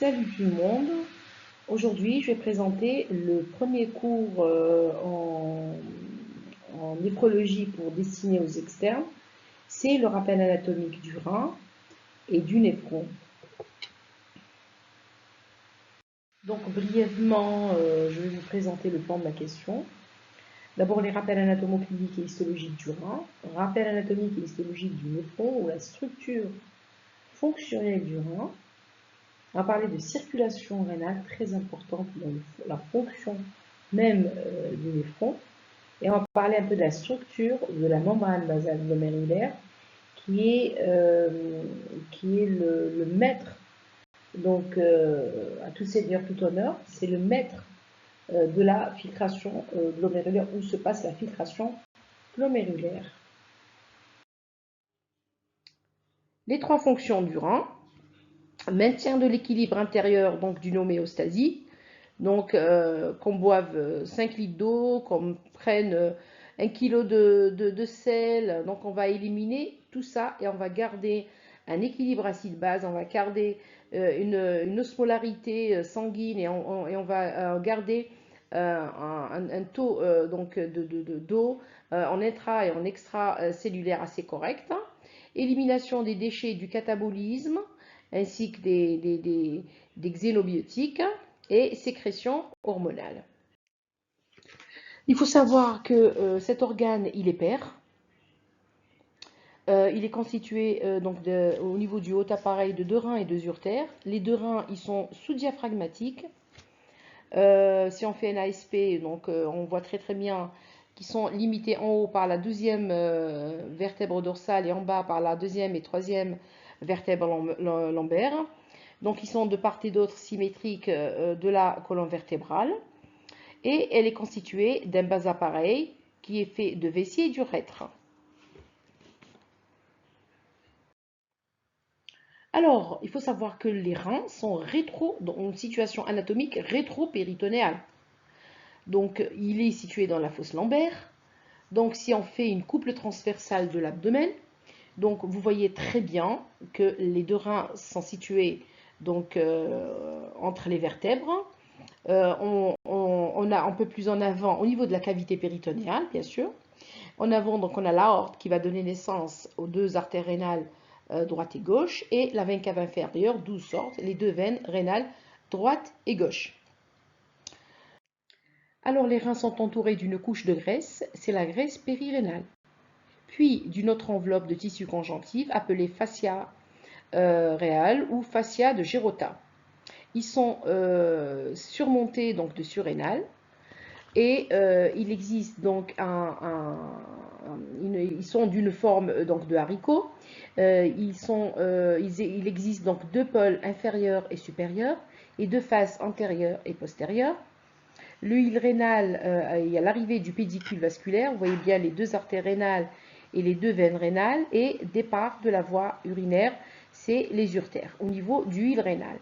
Salut tout le monde. Aujourd'hui, je vais présenter le premier cours en néphrologie pour destiné aux externes. C'est le rappel anatomique du rein et du néphron. Donc brièvement, je vais vous présenter le plan de la question. D'abord les rappels anatomo-cliniques et histologiques du rein, rappel anatomique et histologique du néphron ou la structure fonctionnelle du rein. On va parler de circulation rénale, très importante dans la fonction même du néphron. Et on va parler un peu de la structure de la membrane basale glomérulaire, qui est le maître, donc à tout seigneur, tout honneur, c'est le maître de la filtration glomérulaire, où se passe la filtration glomérulaire. Les trois fonctions du rein: maintien de l'équilibre intérieur, donc d'une homéostasie, donc qu'on boive 5 litres d'eau, qu'on prenne 1 kg de sel, donc on va éliminer tout ça et on va garder un équilibre acide-base, on va garder une osmolarité sanguine et on va garder un taux donc d'eau en intra et en extra-cellulaire assez correct. Élimination des déchets du catabolisme ainsi que des xénobiotiques et sécrétion hormonale. Il faut savoir que cet organe, il est pair. Il est constitué au niveau du haut appareil de 2 reins et 2 uretères. Les 2 reins, ils sont sous-diaphragmatiques. Si on fait un ASP, donc on voit très bien qu'ils sont limités en haut par la 12e vertèbre dorsale et en bas par la 2e et 3e vertèbre lombaire. Donc ils sont de part et d'autre symétriques de la colonne vertébrale. Et elle est constituée d'un bas appareil qui est fait de vessie et d'urètre. Alors, il faut savoir que les reins sont dans une situation anatomique rétro-péritonéale. Donc, il est situé dans la fosse lombaire. Donc, si on fait une couple transversale de l'abdomen, donc vous voyez très bien que les 2 reins sont situés donc, entre les vertèbres. On a un peu plus en avant au niveau de la cavité péritonéale, bien sûr. En avant, donc, on a l'aorte qui va donner naissance aux 2 artères rénales droite et gauche, et la veine cave inférieure, d'où sortent les 2 veines rénales droite et gauche. Alors les reins sont entourés d'une couche de graisse, c'est la graisse périrénale, puis d'une autre enveloppe de tissu conjonctif appelée fascia réale ou fascia de Gerota. Ils sont surmontés donc de surrénal. Et il existe donc ils sont d'une forme donc de haricot. Il existe donc 2 pôles inférieurs et supérieurs et 2 faces antérieures et postérieures. L'huile rénale, il y a l'arrivée du pédicule vasculaire, vous voyez bien les 2 artères rénales et les 2 veines rénales, et départ de la voie urinaire, c'est les uretères au niveau du huile rénale.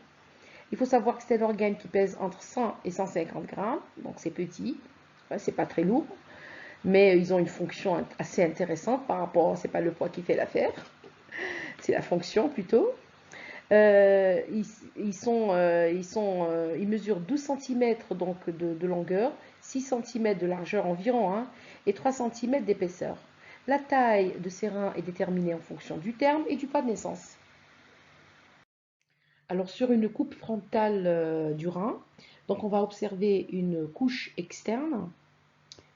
Il faut savoir que c'est un organe qui pèse entre 100 et 150 grammes, donc c'est petit, c'est pas très lourd, mais ils ont une fonction assez intéressante par rapport, c'est pas le poids qui fait l'affaire, c'est la fonction plutôt. Ils mesurent 12 cm donc de longueur, 6 cm de largeur environ, hein, et 3 cm d'épaisseur. La taille de ces reins est déterminée en fonction du terme et du pas de naissance. Alors sur une coupe frontale du rein, donc on va observer une couche externe,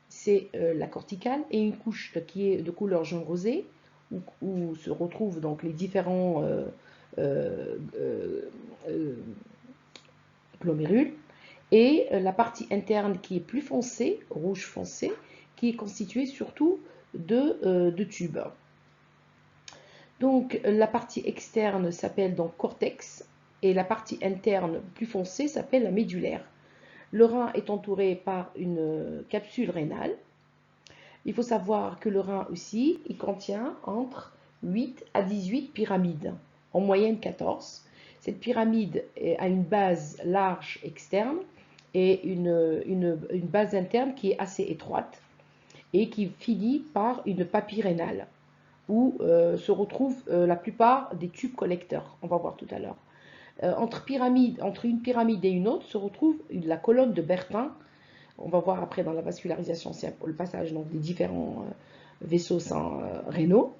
c'est la corticale, et une couche qui est de couleur jaune rosé, où se retrouvent donc les différents glomérules, et la partie interne qui est plus foncée, rouge foncé, qui est constituée surtout de tubes. Donc la partie externe s'appelle donc cortex, et la partie interne plus foncée s'appelle la médulaire. Le rein est entouré par une capsule rénale. Il faut savoir que le rein aussi, il contient entre 8 à 18 pyramides, en moyenne 14. Cette pyramide a une base large externe et une base interne qui est assez étroite et qui finit par une papille rénale, où se retrouvent la plupart des tubes collecteurs. On va voir tout à l'heure. Entre une pyramide et une autre se retrouve la colonne de Bertin. On va voir après dans la vascularisation, c'est le passage donc, des différents vaisseaux rénaux.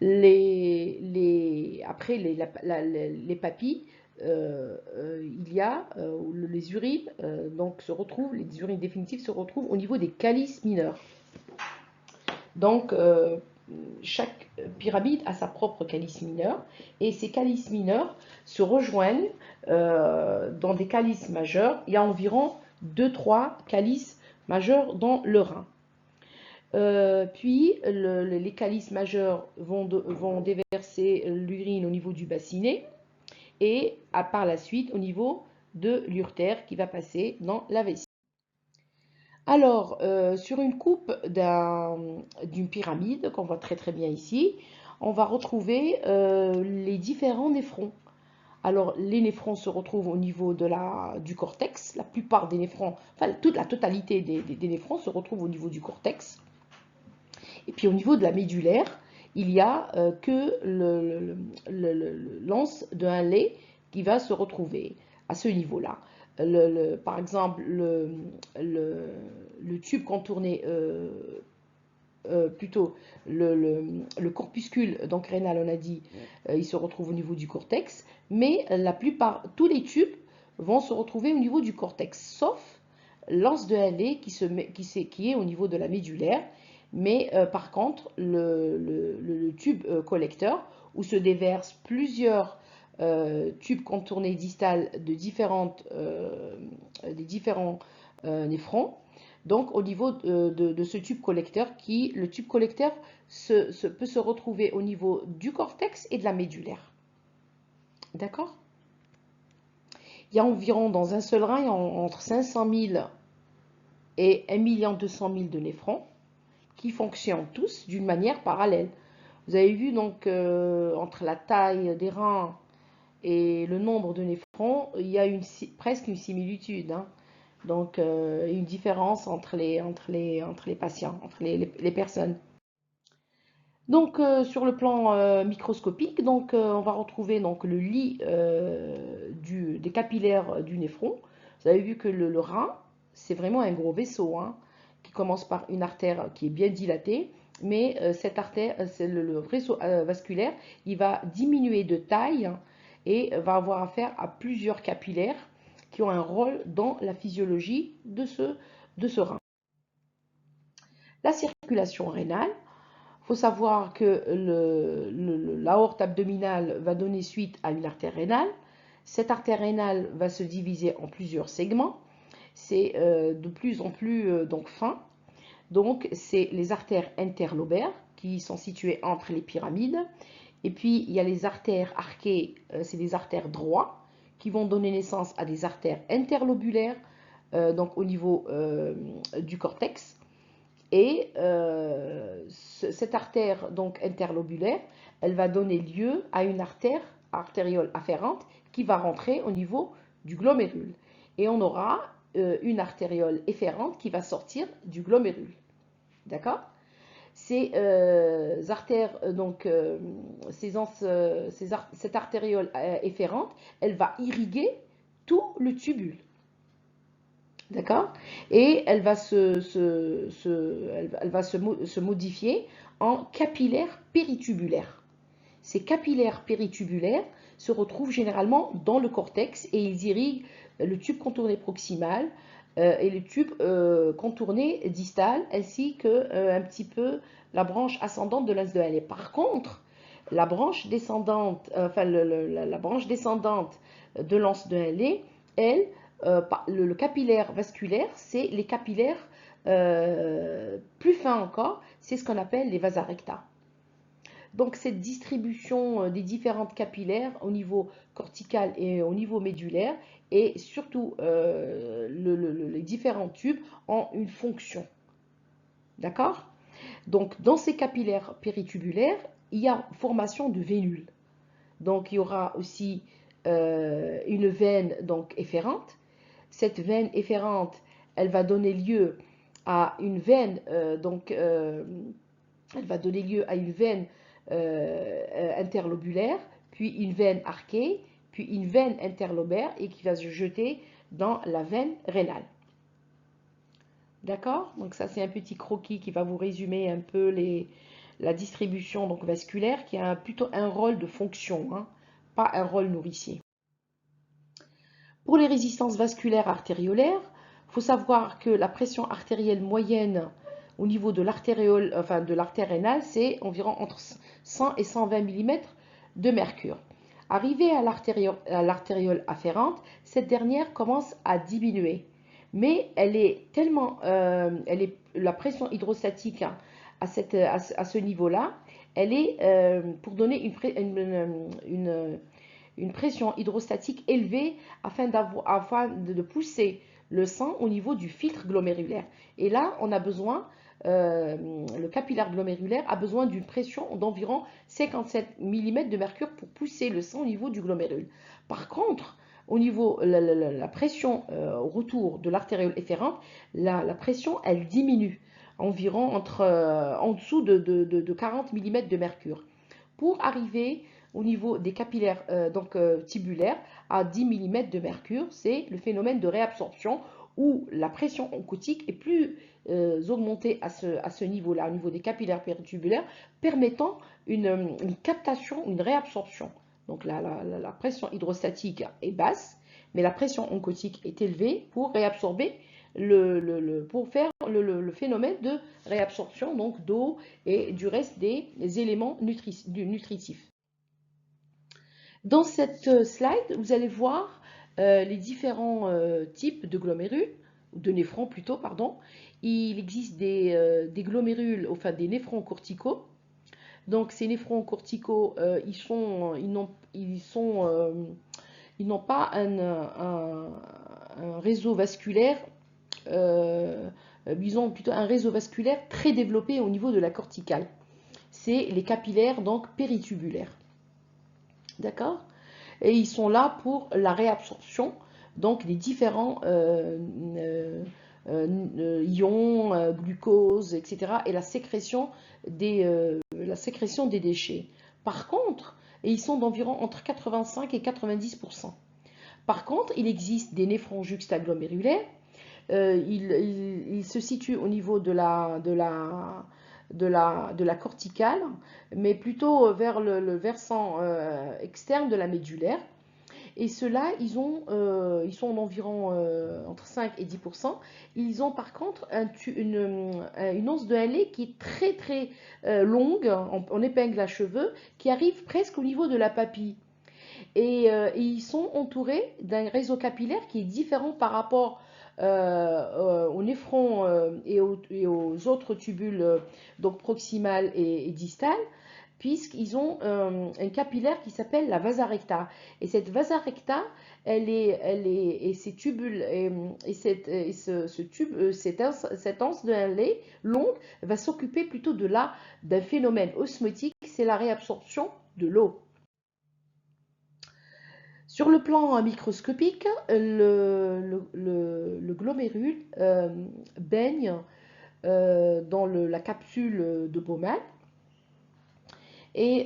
Après les papilles, il y a les urines, donc les urines définitives se retrouvent au niveau des calices mineurs. Donc, chaque pyramide a sa propre calice mineur, et ces calices mineurs se rejoignent dans des calices majeurs. Il y a environ 2-3 calices majeurs dans le rein. Puis les calices majeurs vont déverser l'urine au niveau du bassinet et par la suite au niveau de l'urtère qui va passer dans la vessie. Alors, sur une coupe d'une pyramide, qu'on voit très très bien ici, on va retrouver les différents néphrons. Alors, les néphrons se retrouvent au niveau du cortex. La plupart des néphrons, enfin toute la totalité des néphrons se retrouvent au niveau du cortex. Et puis au niveau de la médulaire, il n'y a que l'anse d'un lait qui va se retrouver à ce niveau-là. Par exemple, le tube contourné, plutôt le corpuscule donc rénal, on a dit, il se retrouve au niveau du cortex, mais tous les tubes vont se retrouver au niveau du cortex, sauf l'anse de Halley qui est au niveau de la médulaire. Mais par contre, le tube collecteur, où se déversent plusieurs tubes contournés distales des différents néphrons, donc au niveau de ce tube collecteur, le tube collecteur peut se retrouver au niveau du cortex et de la médulaire. D'accord? Il y a environ dans un seul rein entre 500 000 et 1 200 000 de néphrons qui fonctionnent tous d'une manière parallèle. Vous avez vu donc entre la taille des reins et le nombre de néphrons, il y a presque une similitude, hein. Donc une différence entre les patients, entre les personnes. Donc sur le plan microscopique, donc, on va retrouver donc, le lit des capillaires du néphron. Vous avez vu que le rein, c'est vraiment un gros vaisseau, hein, qui commence par une artère qui est bien dilatée, mais cette artère, le vaisseau vasculaire, il va diminuer de taille et va avoir affaire à plusieurs capillaires qui ont un rôle dans la physiologie de ce rein. La circulation rénale. Il faut savoir que l'aorte abdominale va donner suite à une artère rénale. Cette artère rénale va se diviser en plusieurs segments. C'est de plus en plus donc fin. Donc, c'est les artères interlobaires qui sont situées entre les pyramides. Et puis, il y a les artères arquées, c'est des artères droits qui vont donner naissance à des artères interlobulaires, donc au niveau du cortex. Et cette artère donc interlobulaire, elle va donner lieu à une artère artériole afférente qui va rentrer au niveau du glomérule. Et on aura une artériole efférente qui va sortir du glomérule. D'accord? Ces artères, donc, cette artériole efférente, elle va irriguer tout le tubule. D'accord? Et elle va se modifier en capillaires péritubulaires. Ces capillaires péritubulaires se retrouvent généralement dans le cortex et ils irriguent le tube contourné proximal et le tube contourné distal, ainsi que un petit peu la branche ascendante de l'anse de Halley. Par contre, la branche descendante, la branche descendante de l'anse de Halley, elle, le capillaire vasculaire, c'est les capillaires plus fins encore, c'est ce qu'on appelle les vasa recta. Donc cette distribution des différentes capillaires au niveau cortical et au niveau médulaire, et surtout les différents tubes ont une fonction. D'accord? Donc dans ces capillaires péritubulaires, il y a formation de vénules. Donc il y aura aussi une veine donc efférente. Cette veine efférente, elle va donner lieu à une veine, elle va donner lieu à une veine interlobulaire, puis une veine arquée, puis une veine interlobaire et qui va se jeter dans la veine rénale. D'accord? Donc ça, c'est un petit croquis qui va vous résumer un peu la distribution donc, vasculaire, qui a plutôt un rôle de fonction, hein, pas un rôle nourricier. Pour les résistances vasculaires artériolaires, il faut savoir que la pression artérielle moyenne au niveau de l'artériole, enfin de l'artère rénale, c'est environ entre 100 et 120 mm de mercure. Arrivée à l'artériole afférente, cette dernière commence à diminuer. Mais elle est tellement, la pression hydrostatique à ce niveau-là, elle est, pour donner une pression hydrostatique élevée afin de pousser le sang au niveau du filtre glomérulaire. Et là, on a besoin, le capillaire glomérulaire a besoin d'une pression d'environ 57 mm de mercure pour pousser le sang au niveau du glomérule. Par contre, au niveau la pression au retour de l'artériole efférente, la pression, elle diminue environ en dessous de 40 mm de mercure pour arriver au niveau des capillaires tubulaires à 10 mm de mercure. C'est le phénomène de réabsorption où la pression oncotique est plus augmentée à ce niveau-là, au niveau des capillaires péritubulaires, permettant une captation, une réabsorption. Donc la pression hydrostatique est basse, mais la pression oncotique est élevée pour réabsorber pour faire le phénomène de réabsorption donc d'eau et du reste des éléments nutritifs. Dans cette slide, vous allez voir les différents types de glomérules, de néphrons plutôt, pardon. Il existe des glomérules, enfin des néphrons corticaux. Donc ces néphrons corticaux, ils n'ont pas un réseau vasculaire, ils ont plutôt un réseau vasculaire très développé au niveau de la corticale. C'est les capillaires donc péritubulaires. D'accord? Et ils sont là pour la réabsorption donc des différents ions, glucose, etc. et la sécrétion des déchets. Par contre, ils sont d'environ entre 85 et 90%. Par contre, il existe des néphrons juxtaglomérulaires. Il se situe au niveau de la corticale, mais plutôt vers le versant externe de la médulaire. Et ceux-là, ils sont d'environ entre 5 et 10%. Ils ont par contre une once de Halley qui est très très longue, en épingle à cheveux, qui arrive presque au niveau de la papille. Et ils sont entourés d'un réseau capillaire qui est différent par rapport aux néphrons et aux autres tubules donc proximales et distales, puisqu'ils ont un capillaire qui s'appelle la vasa recta. Et cette vasa recta, et ces tubules cette anse de lait longue va s'occuper plutôt d'un phénomène osmotique, c'est la réabsorption de l'eau. Sur le plan microscopique, le glomérule baigne dans la capsule de Bowman. Et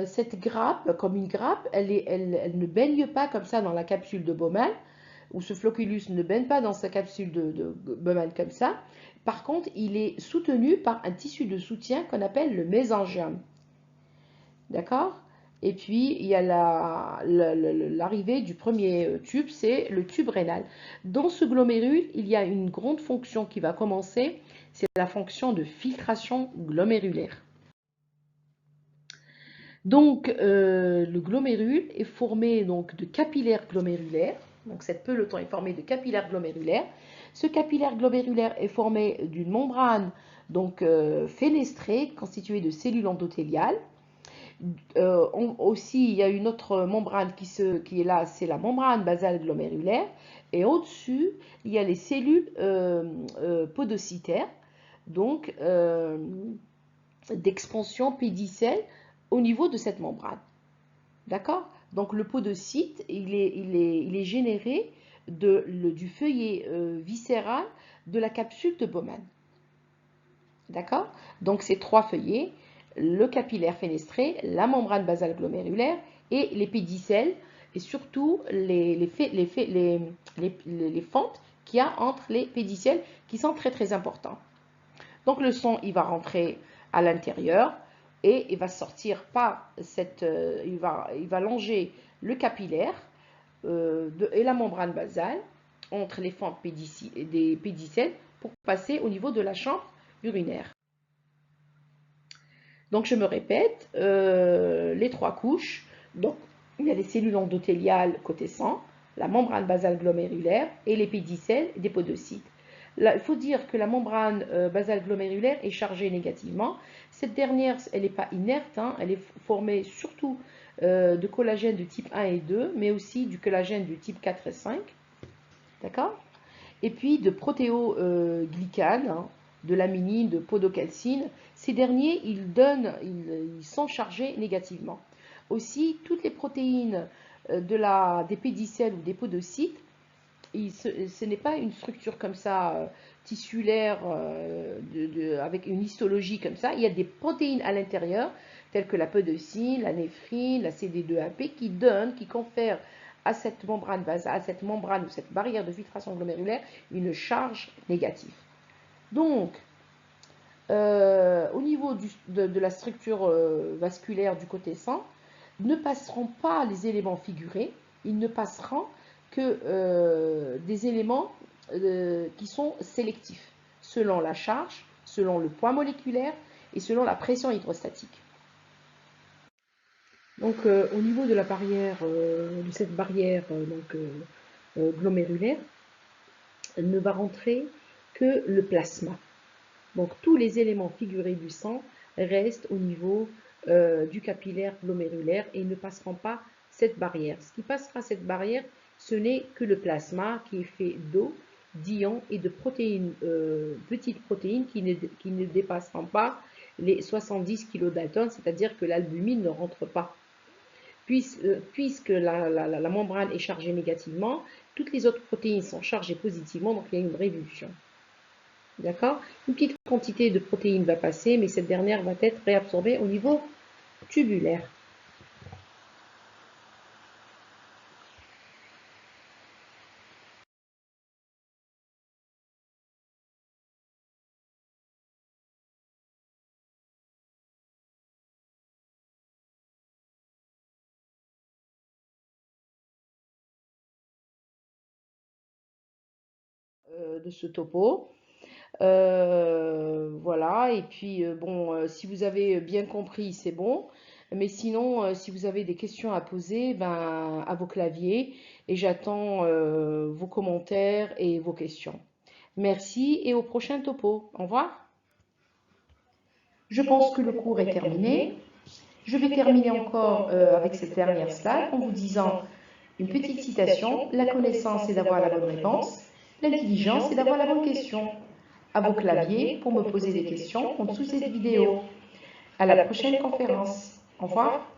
cette grappe, comme une grappe, elle ne baigne pas comme ça dans la capsule de Bowman, ou ce flocculus ne baigne pas dans sa capsule de Bowman comme ça. Par contre, il est soutenu par un tissu de soutien qu'on appelle le mésenchyme. D'accord? Et puis, il y a l'arrivée du premier tube, c'est le tube rénal. Dans ce glomérule, il y a une grande fonction qui va commencer, c'est la fonction de filtration glomérulaire. Donc, le glomérule est formé donc, de capillaires glomérulaires. Donc, cette peloton est formée de capillaires glomérulaires. Ce capillaire glomérulaire est formé d'une membrane donc, fenestrée constituée de cellules endothéliales. Aussi, il y a une autre membrane qui est là, c'est la membrane basale glomérulaire. Et au-dessus, il y a les cellules podocytaires, donc d'expansion pédicelle au niveau de cette membrane. D'accord? Donc le podocyte, il est généré du feuillet viscéral de la capsule de Bowman. D'accord? Donc ces trois feuillets, le capillaire fenestré, la membrane basale glomérulaire et les pédicelles et surtout les fentes qu'il y a entre les pédicelles qui sont très très importants. Donc le son, il va rentrer à l'intérieur et il va sortir par il va longer le capillaire et la membrane basale entre les fentes des pédicelles pour passer au niveau de la chambre urinaire. Donc je me répète, les 3 couches. Donc il y a les cellules endothéliales côté sang, la membrane basale glomérulaire et les pédicelles des podocytes. Là, il faut dire que la membrane basale glomérulaire est chargée négativement. Cette dernière, elle n'est pas inerte, hein, elle est formée surtout de collagène de type 1 et 2, mais aussi du collagène du type 4 et 5. D'accord? Et puis de protéoglycanes, hein, de l'aminine, de podocalcine. Ces derniers, ils sont chargés négativement. Aussi, toutes les protéines des pédicelles ou des podocytes, ce n'est pas une structure comme ça, tissulaire, avec une histologie comme ça. Il y a des protéines à l'intérieur, telles que la podocine, la néphrine, la CD2AP, qui confèrent à cette membrane ou cette barrière de filtration glomérulaire une charge négative. Donc, au niveau de la structure vasculaire du côté sang, ne passeront pas les éléments figurés, ils ne passeront que des éléments qui sont sélectifs, selon la charge, selon le poids moléculaire et selon la pression hydrostatique. Donc, au niveau de la barrière, de cette barrière glomérulaire, ne va rentrer que le plasma. Donc, tous les éléments figurés du sang restent au niveau du capillaire glomérulaire et ne passeront pas cette barrière. Ce qui passera cette barrière, ce n'est que le plasma qui est fait d'eau, d'ions et de protéines, petites protéines qui ne dépasseront pas les 70 kilodaltons, c'est-à-dire que l'albumine ne rentre pas. Puisque la membrane est chargée négativement, toutes les autres protéines sont chargées positivement, donc il y a une réduction. D'accord? Une petite quantité de protéines va passer, mais cette dernière va être réabsorbée au niveau tubulaire. De ce topo. Voilà, et puis bon, si vous avez bien compris, c'est bon. Mais sinon, si vous avez des questions à poser, ben, à vos claviers, et j'attends vos commentaires et vos questions. Merci et au prochain topo. Au revoir. Je pense que le cours est terminé. Je vais terminer encore avec cette dernière slide en vous disant une petite citation. La connaissance est d'avoir la bonne réponse. L'intelligence est d'avoir la bonne question. À vos claviers pour me poser des questions en dessous de cette vidéo. À la prochaine conférence. Au revoir.